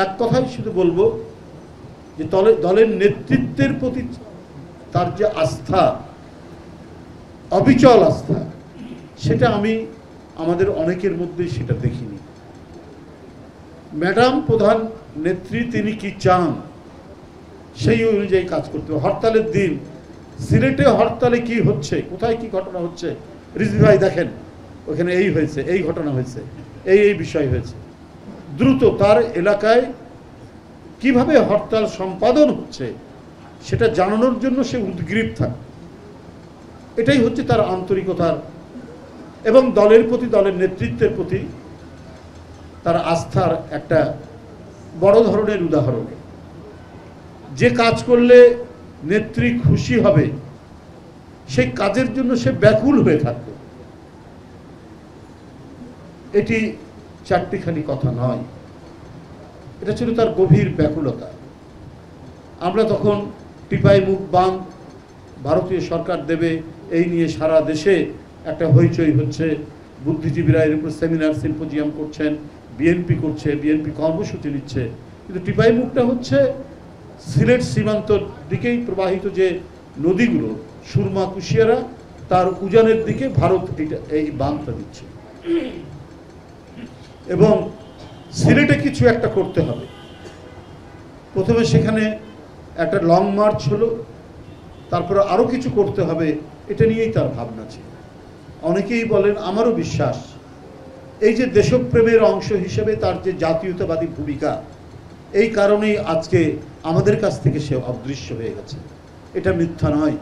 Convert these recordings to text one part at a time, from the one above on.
এক কথাই শুধু বলবো যে দলের নেতৃত্বের প্রতি তার যে আস্থা, অবিচল আস্থা, সেটা আমি আমাদের অনেকের মধ্যেই সেটা দেখিনি। ম্যাডাম প্রধান নেত্রী তিনি কি চান সেই অনুযায়ী কাজ করতে হবে। হরতালের দিন সিলেটে হরতালে কি হচ্ছে, কোথায় কি ঘটনা হচ্ছে, রিজভী ভাই দেখেন ওখানে এই হয়েছে, এই ঘটনা হয়েছে, এই বিষয় হয়েছে, দ্রুত তার এলাকায় কিভাবে হরতাল সম্পাদন হচ্ছে সেটা জানানোর জন্য সে উদ্গ্রীব থাকে। এটাই হচ্ছে তার আন্তরিকতার এবং দলের প্রতি, দলের নেতৃত্বের প্রতি তার আস্থার একটা বড় ধরনের উদাহরণ। যে কাজ করলে নেত্রী খুশি হবে সেই কাজের জন্য সে ব্যাকুল হয়ে থাকবে। এটি চারটিখানি কথা নয়, এটা ছিল তার গভীর ব্যাকুলতা। আমরা তখন টিপাই মুখ বাঁধ ভারতীয় সরকার দেবে এই নিয়ে সারা দেশে একটা হইচই হচ্ছে, বুদ্ধিজীবীরা এর উপর সেমিনার সিম্পোজিয়াম করছেন, বিএনপি করছে, বিএনপি কর্মসূচি নিচ্ছে, কিন্তু টিপাই মুখটা হচ্ছে সিলেট সীমান্তর দিকেই প্রবাহিত যে নদীগুলো সুরমা কুশিয়ারা, তার উজানের দিকে ভারত এই বাঁধটা দিচ্ছে এবং সিলেটে কিছু একটা করতে হবে। প্রথমে সেখানে একটা লং মার্চ হলো, তারপরে আরও কিছু করতে হবে, এটা নিয়েই তার ভাবনা ছিল। অনেকেই বলেন, আমারও বিশ্বাস, এই যে দেশপ্রেমের অংশ হিসেবে তার যে জাতীয়তাবাদী ভূমিকা, এই কারণেই আজকে আমাদের কাছ থেকে সে অদৃশ্য হয়ে গেছে। এটা মিথ্যা নয়,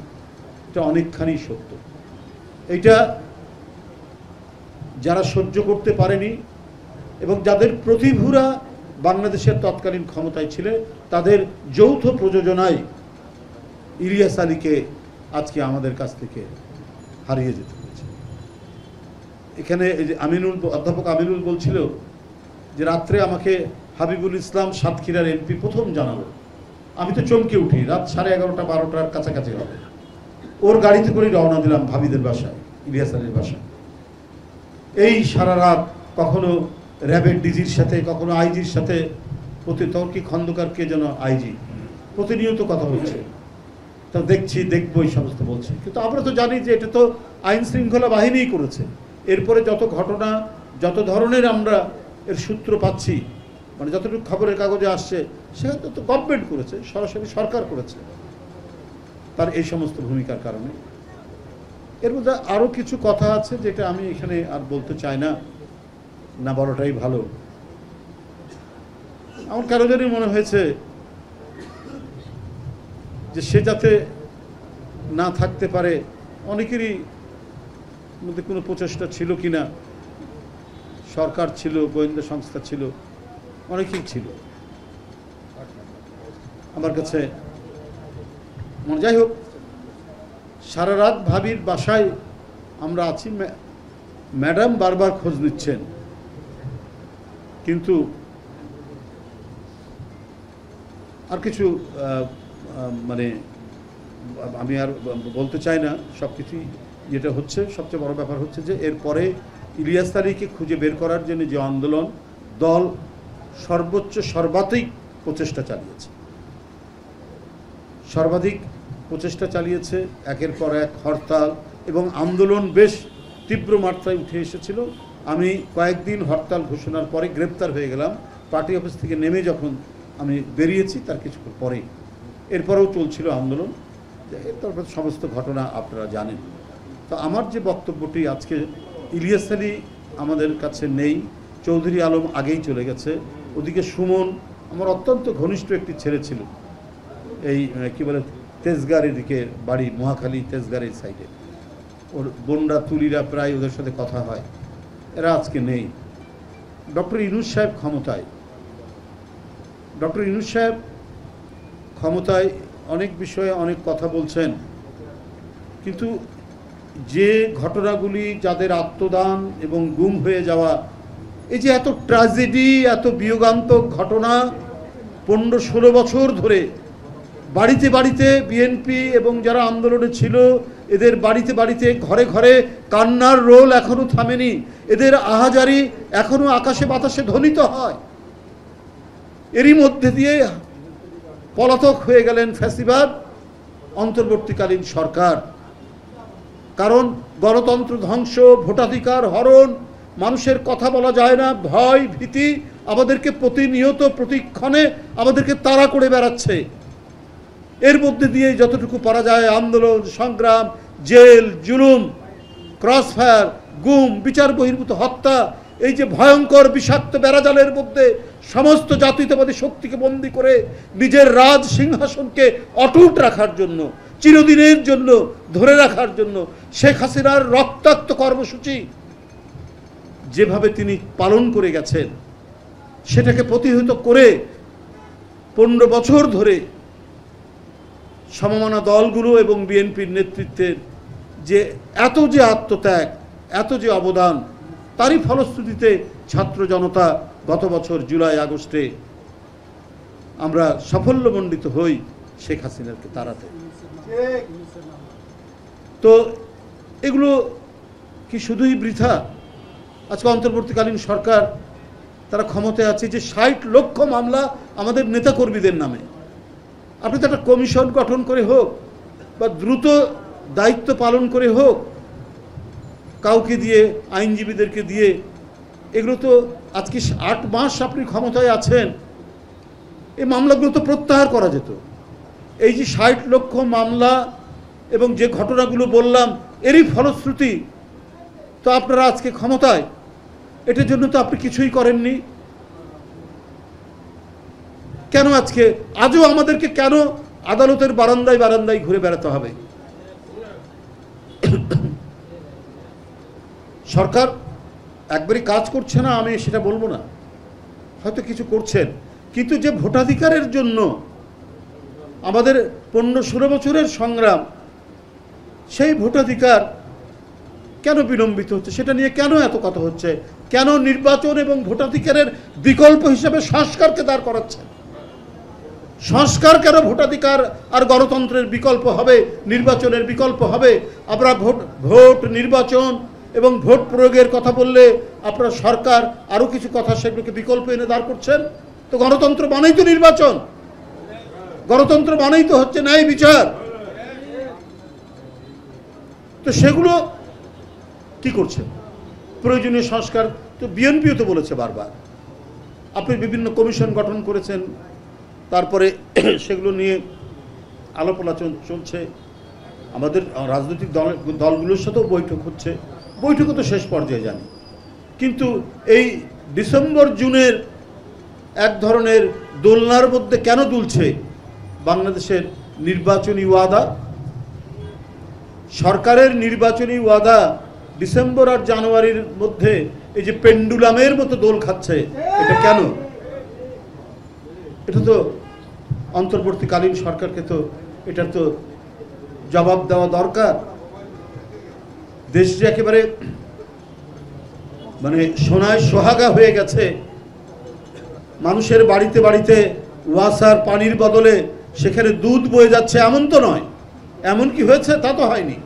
এটা অনেকখানি সত্য। এটা যারা সহ্য করতে পারেনি এবং যাদের প্রতিভূরা বাংলাদেশের তৎকালীন ক্ষমতায় ছিলেন, তাদের যৌথ প্রযোজনায় ইলিয়াস আলীকে আজকে আমাদের কাছ থেকে হারিয়ে যেতে হয়েছে। এখানে অধ্যাপক আমিনুল বলছিল যে রাত্রে আমাকে হাবিবুল ইসলাম সাতক্ষীরার এমপি প্রথম জানালো, আমি তো চমকে উঠি, রাত 11:30 12টার কাছাকাছি হবে। ওর গাড়িতে করে রওনা দিলাম ভাবিদের বাসায়, ইলিয়াস আলীর বাসায়। এই সারা রাত কখনো র্যাবের ডিজির সাথে, কখনো আইজির সাথে, তর্কি খন্দকার কে যেন আইজি, প্রতিনিয়ত কথা হচ্ছে। তা দেখছি, দেখবো, এই সমস্ত বলছে। কিন্তু আমরা তো জানি যে এটা তো আইন শৃঙ্খলা বাহিনীই করেছে। এরপরে যত ঘটনা, যত ধরনের আমরা এর সূত্র পাচ্ছি, মানে যতটুকু খবরের কাগজে আসছে, সেটা তো গভর্নমেন্ট করেছে, সরাসরি সরকার করেছে তার এই সমস্ত ভূমিকার কারণে। এর মধ্যে আরও কিছু কথা আছে যেটা আমি এখানে আর বলতে চাই না, না বলাটাই ভালো। আমার কারো জানি মনে হয়েছে যে সে যাতে না থাকতে পারে, অনেকেরই মধ্যে কোনো প্রচেষ্টা ছিল কিনা, সরকার ছিল, গোয়েন্দা সংস্থা ছিল, অনেকেই ছিল। আমার কাছে যাই হোক, সারা রাত ভাবির বাসায় আমরা আছি, ম্যাডাম বারবার খোঁজ নিচ্ছেন, কিন্তু আর কিছু মানে আমি আর বলতে চাই না সব কিছুই। যেটা হচ্ছে সবচেয়ে বড় ব্যাপার হচ্ছে যে এরপরে ইলিয়াস আলীকে খুঁজে বের করার জন্য যে আন্দোলন, দল সর্বাধিক প্রচেষ্টা চালিয়েছে, সর্বাধিক প্রচেষ্টা চালিয়েছে। একের পর এক হরতাল এবং আন্দোলন বেশ তীব্র মাত্রায় উঠে এসেছিল। আমি কয়েকদিন হরতাল ঘোষণার পরে গ্রেপ্তার হয়ে গেলাম। পার্টি অফিস থেকে নেমে যখন আমি বেরিয়েছি তার কিছুক্ষণ পরেই, এরপরেও চলছিল আন্দোলন। তারপর সমস্ত ঘটনা আপনারা জানেন। তো আমার যে বক্তব্যটি আজকে, ইলিয়াস আলী আমাদের কাছে নেই, চৌধুরী আলম আগেই চলে গেছে। ওদিকে সুমন আমার অত্যন্ত ঘনিষ্ঠ একটি ছেলে ছিল, এই কি বলে তেজগাঁর দিকে বাড়ি, মহাখালী তেজগাঁর সাইডে। ওর বোনরা তুলিরা প্রায় ওদের সাথে কথা হয়, এরা আজকে নেই। ডক্টর ইউনূস সাহেব ক্ষমতায়, ডক্টর ইউনূস সাহেব ক্ষমতায় অনেক বিষয়ে অনেক কথা বলছেন, কিন্তু যে ঘটনাগুলি, যাদের আত্মদান এবং গুম হয়ে যাওয়া, এই যে এত ট্র্যাজেডি, এত বিয়োগান্তক ঘটনা, 15-16 বছর ধরে বাড়িতে বাড়িতে বিএনপি এবং যারা আন্দোলনে ছিল, এদের বাড়িতে বাড়িতে, ঘরে ঘরে কান্নার রোল এখনো থামেনি। এদের আহাজারি এখনো আকাশে বাতাসে ধ্বনিত হয়। এরই মধ্যে দিয়ে পলাতক হয়ে গেলেন ফ্যাসিবাদ অন্তর্বর্তীকালীন সরকার। কারণ গণতন্ত্র ধ্বংস, ভোটাধিকার হরণ, মানুষের কথা বলা যায় না, ভয় ভীতি আমাদেরকে প্রতিনিয়ত প্রতিক্ষণে আমাদেরকে তাড়া করে বেড়াচ্ছে। এর মধ্যে দিয়ে যতটুকু পারা যায় আন্দোলন সংগ্রাম, জেল জুলুম, ক্রসফায়ার, গুম, বিচার বহির্ভূত হত্যা, এই যে ভয়ঙ্কর বিষাক্ত বেড়াজালের মধ্যে সমস্ত জাতীয়তাবাদী শক্তিকে বন্দী করে নিজের রাজ সিংহাসনকে অটুট রাখার জন্য, চিরদিনের জন্য ধরে রাখার জন্য শেখ হাসিনার রক্তাক্ত কর্মসূচি যেভাবে তিনি পালন করে গেছেন, সেটাকে প্রতিহত করে 15 বছর ধরে সমমনা দলগুলো এবং বিএনপির নেতৃত্বের যে এত যে আত্মত্যাগ, এত যে অবদান, তারই ফলশ্রুতিতে ছাত্র জনতা গত বছর জুলাই আগস্টে আমরা সাফল্যমণ্ডিত হই শেখ হাসিনাকে তাড়াতে। তো এগুলো কি শুধুই বৃথা? আজকে অন্তর্বর্তীকালীন সরকার তারা ক্ষমতায় আছে যে 60 লক্ষ মামলা আমাদের নেতাকর্মীদের নামে। আপনি তো একটা কমিশন গঠন করে হোক বা দ্রুত দায়িত্ব পালন করে হোক, কাউকে দিয়ে, আইনজীবীদেরকে দিয়ে, এগুলো তো আজকে 8 মাস আপনি ক্ষমতায় আছেন, এই মামলাগুলো তো প্রত্যাহার করা যেত। এই যে 60 লক্ষ মামলা এবং যে ঘটনাগুলো বললাম, এরই ফলশ্রুতি তো আপনারা আজকে ক্ষমতায়। এটার জন্য তো আপনি কিছুই করেননি। কেন আজকে আজও আমাদেরকে কেন আদালতের বারান্দায় বারান্দায় ঘুরে বেড়াতে হবে? সরকার একবারই কাজ করছে না আমি সেটা বলবো না, হয়তো কিছু করছেন, কিন্তু যে ভোটাধিকারের জন্য আমাদের 15-16 বছরের সংগ্রাম, সেই ভোটাধিকার কেন বিলম্বিত হচ্ছে? সেটা নিয়ে কেন এত কথা হচ্ছে? কেন নির্বাচন এবং ভোটাধিকারের বিকল্প হিসেবে সংস্কারকে দাঁড় করাচ্ছে? সংস্কার কেন ভোটাধিকার আর গণতন্ত্রের বিকল্প হবে, নির্বাচনের বিকল্প হবে? আমরা ভোট নির্বাচন এবং ভোট প্রয়োগের কথা বললে আপনার সরকার আরও কিছু কথা সেগুলোকে বিকল্প এনে দাঁড় করছেন। তো গণতন্ত্র মানেই তো নির্বাচন, গণতন্ত্র মানেই তো হচ্ছে ন্যায় বিচার। তো সেগুলো কি করছে? প্রয়োজনীয় সংস্কার তো বিএনপিও তো বলেছে বারবার। আপনি বিভিন্ন কমিশন গঠন করেছেন, তারপরে সেগুলো নিয়ে আলাপ আলোচনা চলছে, আমাদের রাজনৈতিক দলগুলোর সাথেও বৈঠক হচ্ছে, বৈঠকও তো শেষ পর্যায়ে জানি। কিন্তু এই ডিসেম্বর জুনের এক ধরনের দোলনার মধ্যে কেন দুলছে বাংলাদেশের নির্বাচনী ওয়াদা? সরকারের নির্বাচনী ওয়াদা ডিসেম্বর আর জানুয়ারির মধ্যে এই যে পেন্ডুলামের মতো দোল খাচ্ছে, এটা কেন? এটা তো অন্তর্বর্তীকালীন সরকারকে তো এটার তো জবাব দেওয়া দরকার। দেশ যে একেবারে মানে সোনায় সোহাগা হয়ে গেছে, মানুষের বাড়িতে বাড়িতে ওয়াসার পানির বদলে সেখানে দুধ বয়ে যাচ্ছে, এমন তো নয়। এমন কি হয়েছে? তা তো হয়নি।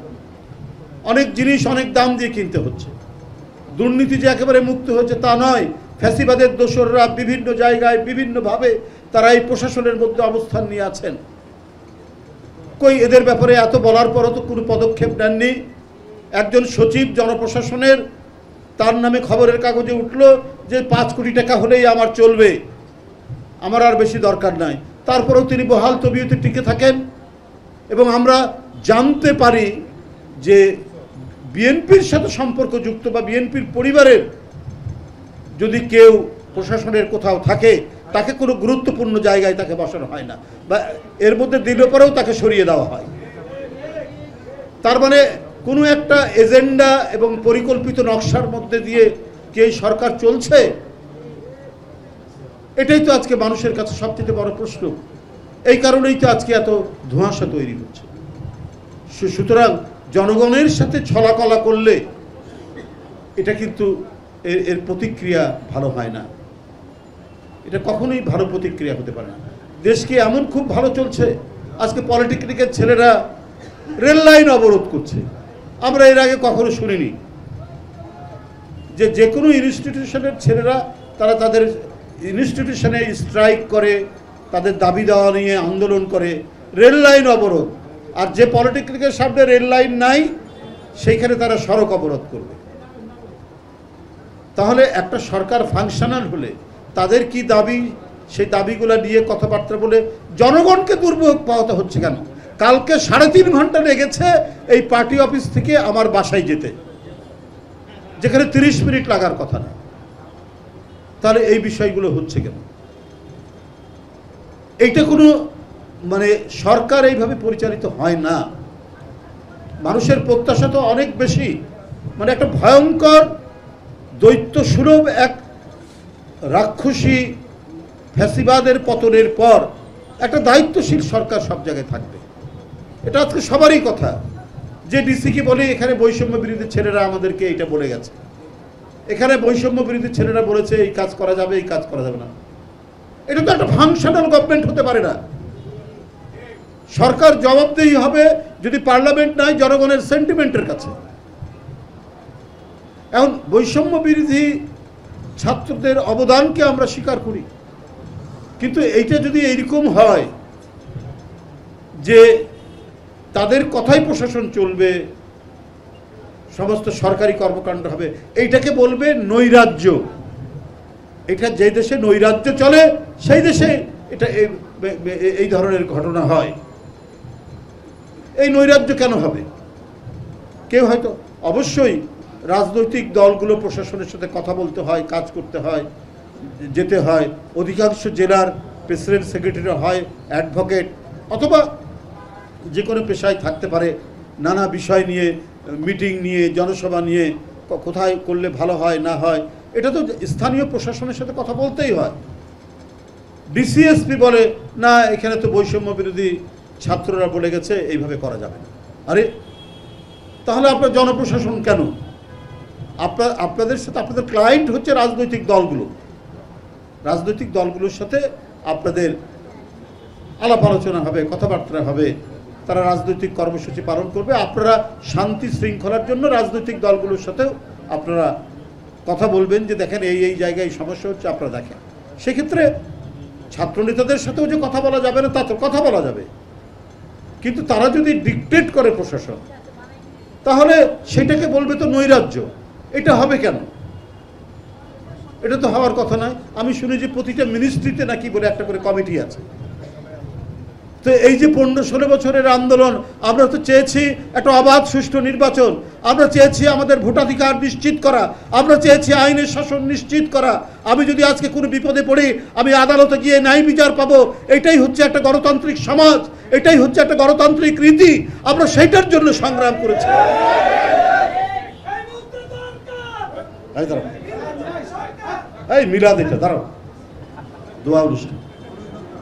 অনেক জিনিস অনেক দাম দিয়ে কিনতে হচ্ছে। দুর্নীতি যে একেবারে মুক্ত হয়েছে তা নয়। ফ্যাসিবাদের দোসররা বিভিন্ন জায়গায় বিভিন্নভাবে তারা এই প্রশাসনের মধ্যে অবস্থান নিয়ে আছেন। কই এদের ব্যাপারে এত বলার পরও তো কোনো পদক্ষেপ নেননি। একজন সচিব জনপ্রশাসনের, তার নামে খবরের কাগজে উঠল যে 5 কোটি টাকা হলেই আমার চলবে, আমার আর বেশি দরকার নাই। তারপরেও তিনি বহাল তবিয়তে টিকে থাকেন। এবং আমরা জানতে পারি যে বিএনপির সাথে সম্পর্কযুক্ত বা বিএনপির পরিবারের যদি কেউ প্রশাসনের কোথাও থাকে, তাকে কোনো গুরুত্বপূর্ণ জায়গায় তাকে বসানো হয় না, বা এর মধ্যে দিলে পরেও তাকে সরিয়ে দেওয়া হয়। তার মানে কোনো একটা এজেন্ডা এবং পরিকল্পিত নকশার মধ্যে দিয়ে কি এই সরকার চলছে? এটাই তো আজকে মানুষের কাছে সবচেয়ে বড় প্রশ্ন। এই কারণেই তো আজকে এত ধোঁয়াশা তৈরি হচ্ছে। সুতরাং জনগণের সাথে ছলাকলা করলে এটা কিন্তু এর প্রতিক্রিয়া ভালো হয় না। এটা কখনোই ভালো প্রতিক্রিয়া হতে পারে না। দেশকে এমন খুব ভালো চলছে, আজকে পলিটেকনিকের ছেলেরা রেল লাইন অবরোধ করছে। আমরা এর আগে কখনো শুনিনি যে কোনো ইনস্টিটিউশনের ছেলেরা তারা তাদের ইনস্টিটিউশনে স্ট্রাইক করে, তাদের দাবি দেওয়া নিয়ে আন্দোলন করে, রেল লাইন অবরোধ, আর যে পলিটেকনিকের সামনে রেল লাইন নাই সেইখানে তারা সড়ক অবরোধ করবে। তাহলে একটা সরকার ফাংশনাল হলে তাদের কি দাবি, সেই দাবিগুলো নিয়ে কথাবার্তা বলে জনগণকে দুর্ভোগ পাওয়াতে হচ্ছে কেন? কালকে 3.5 ঘন্টা লেগেছে এই পার্টি অফিস থেকে আমার বাসায় যেতে, যেখানে 30 মিনিট লাগার কথা না। তাহলে এই বিষয়গুলো হচ্ছে কেন? এইটা কোনো মানে সরকার এইভাবে পরিচালিত হয় না। মানুষের প্রত্যাশা তো অনেক বেশি, মানে একটা ভয়ঙ্কর দৈত্য সুলভ এক রাক্ষসী ফ্যাসিবাদের পতনের পর একটা দায়িত্বশীল সরকার সব জায়গায় থাকবে, এটা আজকে সবারই কথা। যে ডিসিকে বলে এখানে বৈষম্য বিরোধী ছেলেরা আমাদেরকে এইটা বলে গেছে, এখানে বৈষম্য বিরোধী ছেলেরা বলেছে এই কাজ করা যাবে, এই কাজ করা যাবে না। এটা তো একটা ফাংশনাল গভর্নমেন্ট হতে পারে না। সরকার জবাবদেহি হবে যদি পার্লামেন্ট নাই জনগণের সেন্টিমেন্টের কাছে। এখন বৈষম্য বিরোধী ছাত্রদের অবদানকে আমরা স্বীকার করি, কিন্তু এইটা যদি এইরকম হয় যে তাদের কথাই প্রশাসন চলবে, সমস্ত সরকারি কর্মকাণ্ড হবে, এইটাকে বলবে নৈরাজ্য। এটা যে দেশে নৈরাজ্য চলে সেই দেশে এটা এই ধরনের ঘটনা হয়। এই নৈরাজ্য কেন হবে? কেউ হয়তো অবশ্যই রাজনৈতিক দলগুলো প্রশাসনের সাথে কথা বলতে হয়, কাজ করতে হয়, যেতে হয়। অধিকাংশ জেলার প্রেসিডেন্ট সেক্রেটারি হয় অ্যাডভোকেট, অথবা যে কোনো পেশায় থাকতে পারে। নানা বিষয় নিয়ে মিটিং নিয়ে, জনসভা নিয়ে, কোথায় করলে ভালো হয় না হয়, এটা তো স্থানীয় প্রশাসনের সাথে কথা বলতেই হয়। ডিসিএসপি বলে না, এখানে তো বৈষম্য বিরোধী ছাত্ররা বলে গেছে এইভাবে করা যাবে না। আরে তাহলে আপনার জনপ্রশাসন কেন? আপনাদের সাথে, আপনাদের ক্লায়েন্ট হচ্ছে রাজনৈতিক দলগুলো। রাজনৈতিক দলগুলোর সাথে আপনাদের আলাপ আলোচনা হবে, কথাবার্তা হবে, তারা রাজনৈতিক কর্মসূচি পালন করবে। আপনারা শান্তি শৃঙ্খলার জন্য রাজনৈতিক দলগুলোর সাথেও আপনারা কথা বলবেন যে দেখেন এই এই জায়গায় সমস্যা হচ্ছে, আপনারা দেখেন। সেক্ষেত্রে ছাত্রনেতাদের সাথেও যে কথা বলা যাবে না তা তো কথা বলা যাবে, কিন্তু তারা যদি ডিকটেট করে প্রশাসন, তাহলে সেটাকে বলবে তো নৈরাজ্য। এটা হবে কেন? এটা তো হওয়ার কথা নয়। আমি শুনি যে প্রতিটা মিনিস্ট্রিতে নাকি বলে একটা করে কমিটি আছে। তো এই যে 15-16 বছরের আন্দোলন, আমরা তো চেয়েছি একটা অবাধ সুষ্ঠু নির্বাচন, আমরা চেয়েছি আমাদের ভোটাধিকার নিশ্চিত করা, আমরা চেয়েছি আইনের শাসন নিশ্চিত করা। আমি যদি আজকে কোনো বিপদে পড়ি আমি আদালতে গিয়ে ন্যায় বিচার পাবো, এটাই হচ্ছে একটা গণতান্ত্রিক সমাজ, এটাই হচ্ছে একটা গণতান্ত্রিক রীতি। আমরা সেইটার জন্য সংগ্রাম করেছি। এই মিলাদ, এটা দাঁড়াও, দোয়া অনুষ্ঠান।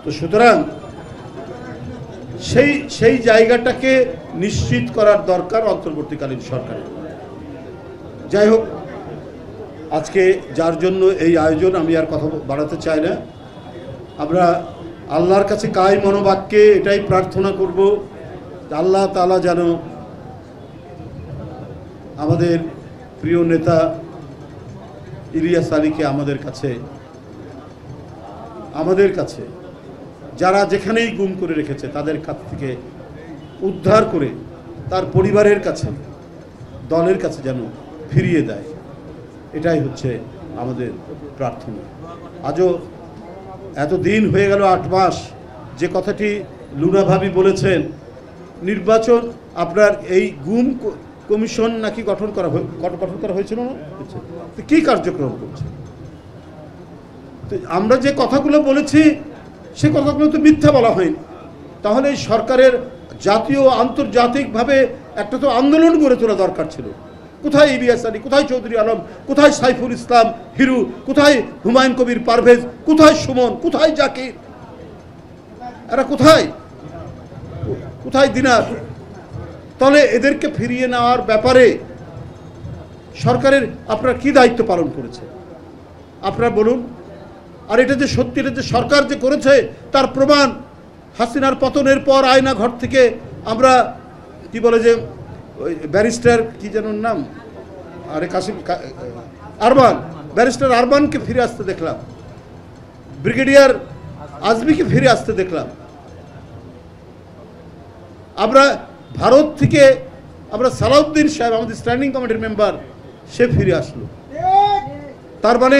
তো সুতরাং সেই জায়গাটাকে নিশ্চিত করার দরকার অন্তর্বর্তীকালীন সরকারের। যাই হোক, আজকে যার জন্য এই আয়োজন আমি আর কথা বাড়াতে চাই না। আমরা আল্লাহর কাছে কায় মনোবাক্যে এটাই প্রার্থনা করব, আল্লাহ তাআলা যেন আমাদের প্রিয় নেতা ইলিয়াস আলীকে আমাদের কাছে যারা যেখানেই গুম করে রেখেছে তাদের কাছ থেকে উদ্ধার করে তার পরিবারের কাছে, দলের কাছে যেন ফিরিয়ে দেয়, এটাই হচ্ছে আমাদের প্রার্থনা। আজও এত দিন হয়ে গেল, 8 মাস, যে কথাটি লুনা ভাবি বলেছেন, নির্বাচন আপনার এই গুম কমিশন নাকি গঠন করা হয়েছিল না, তো কী কার্যক্রম করছে? তো আমরা যে কথাগুলো বলেছি সে কথাগুলো তো মিথ্যা বলা হয়নি। তাহলে এই সরকারের জাতীয় আন্তর্জাতিকভাবে একটা তো আন্দোলন গড়ে তোলা দরকার ছিল। কোথায় ইলিয়াস আলী, কোথায় চৌধুরী আলম, কোথায় সাইফুল ইসলাম হিরু, কোথায় হুমায়ুন কবির পারভেজ, কোথায় সুমন, কোথায় জাকির, এরা কোথায় দিনার? তাহলে এদেরকে ফিরিয়ে নেওয়ার ব্যাপারে সরকারের আপনারা কি দায়িত্ব পালন করেছে আপনারা বলুন। আর এটা যে সত্যি, এটা যে সরকার যে করেছে তার প্রমাণ হাসিনার পতনের পর আয়না ঘর থেকে আমরা কি বলে যে ওই ব্যারিস্টার কি যেন নাম, আরে কাসিম আরমান, ব্যারিস্টার আরমানকে ফিরে আসতে দেখলাম। ব্রিগেডিয়ার আজমিকে ফিরে আসতে দেখলাম। আমরা ভারত থেকে আমরা সালাউদ্দিন সাহেব আমাদের স্ট্যান্ডিং কমিটির মেম্বার, সে ফিরে আসলো। তার মানে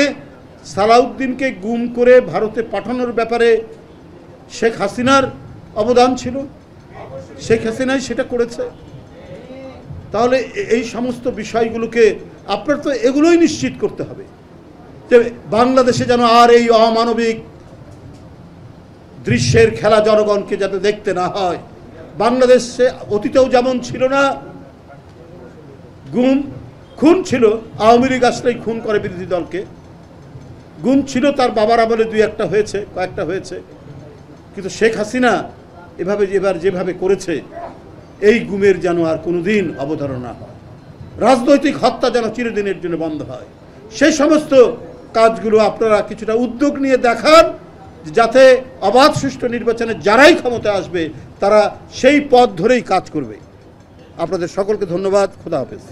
সালাউদ্দিনকে গুম করে ভারতে পাঠানোর ব্যাপারে শেখ হাসিনার অবদান ছিল, শেখ হাসিনাই সেটা করেছে। তাহলে এই সমস্ত বিষয়গুলোকে আপনার তো এগুলোই নিশ্চিত করতে হবে যে বাংলাদেশে যেন আর এই অমানবিক দৃশ্যের খেলা জনগণকে যাতে দেখতে না হয়। বাংলাদেশে অতীতেও যেমন ছিল না, গুম খুন ছিল, আওয়ামী লীগ আসলেই খুন করে বিরোধী দলকে, গুম ছিল তার বাবার আমলে দুই একটা হয়েছে, কয়েকটা হয়েছে, কিন্তু শেখ হাসিনা এভাবে এবার যেভাবে করেছে, এই গুমের যেন আর কোনোদিন অবধারণা হয়। রাজনৈতিক হত্যা যেন চিরদিনের জন্য বন্ধ হয়। সেই সমস্ত কাজগুলো আপনারা কিছুটা উদ্যোগ নিয়ে দেখান, যাতে অবাধ সুষ্ঠু নির্বাচনে যারাই ক্ষমতা আসবে তারা সেই পথ ধরেই কাজ করবে। আপনাদের সকলকে ধন্যবাদ। খোদা হাফেজ।